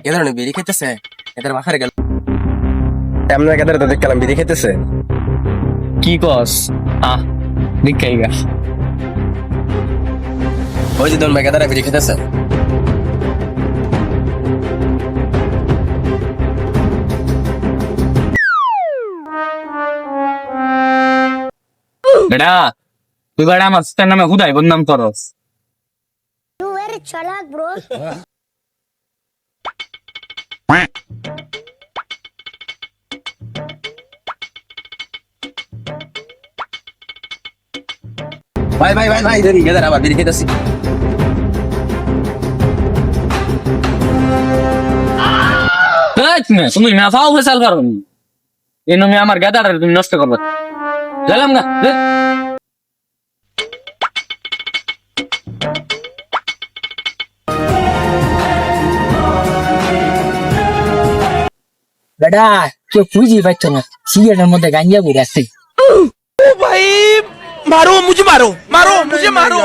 এ ধরনের বিড়ি খেতেছে এদের বাসারে গেল এমন এদের তো দেখলাম বিড়ি খেতেছে কি কস ভিক্ষাই গা ওই যে ধরুন মেঘাদারা বিড়ি খেতেছে বেটা তুই বেটা আমার সিস্টার নামে হুদাই বদনাম করস You very chalak, bro. ভাই ভাই ভাই ভাই ধরি গেদার আবার বিড়ি খেতেছি তুমি না ফাও ফেসাল পারো এই নমি আমার গাদাটা তুমি নষ্ট করবে গেলাম না বেটা কেউ খুঁজি পাচ্ছ না সিগারেটের মধ্যে গাঞ্জা বুড়ে আসছে भाई मारो मुझे मारो मारो मुझे मारो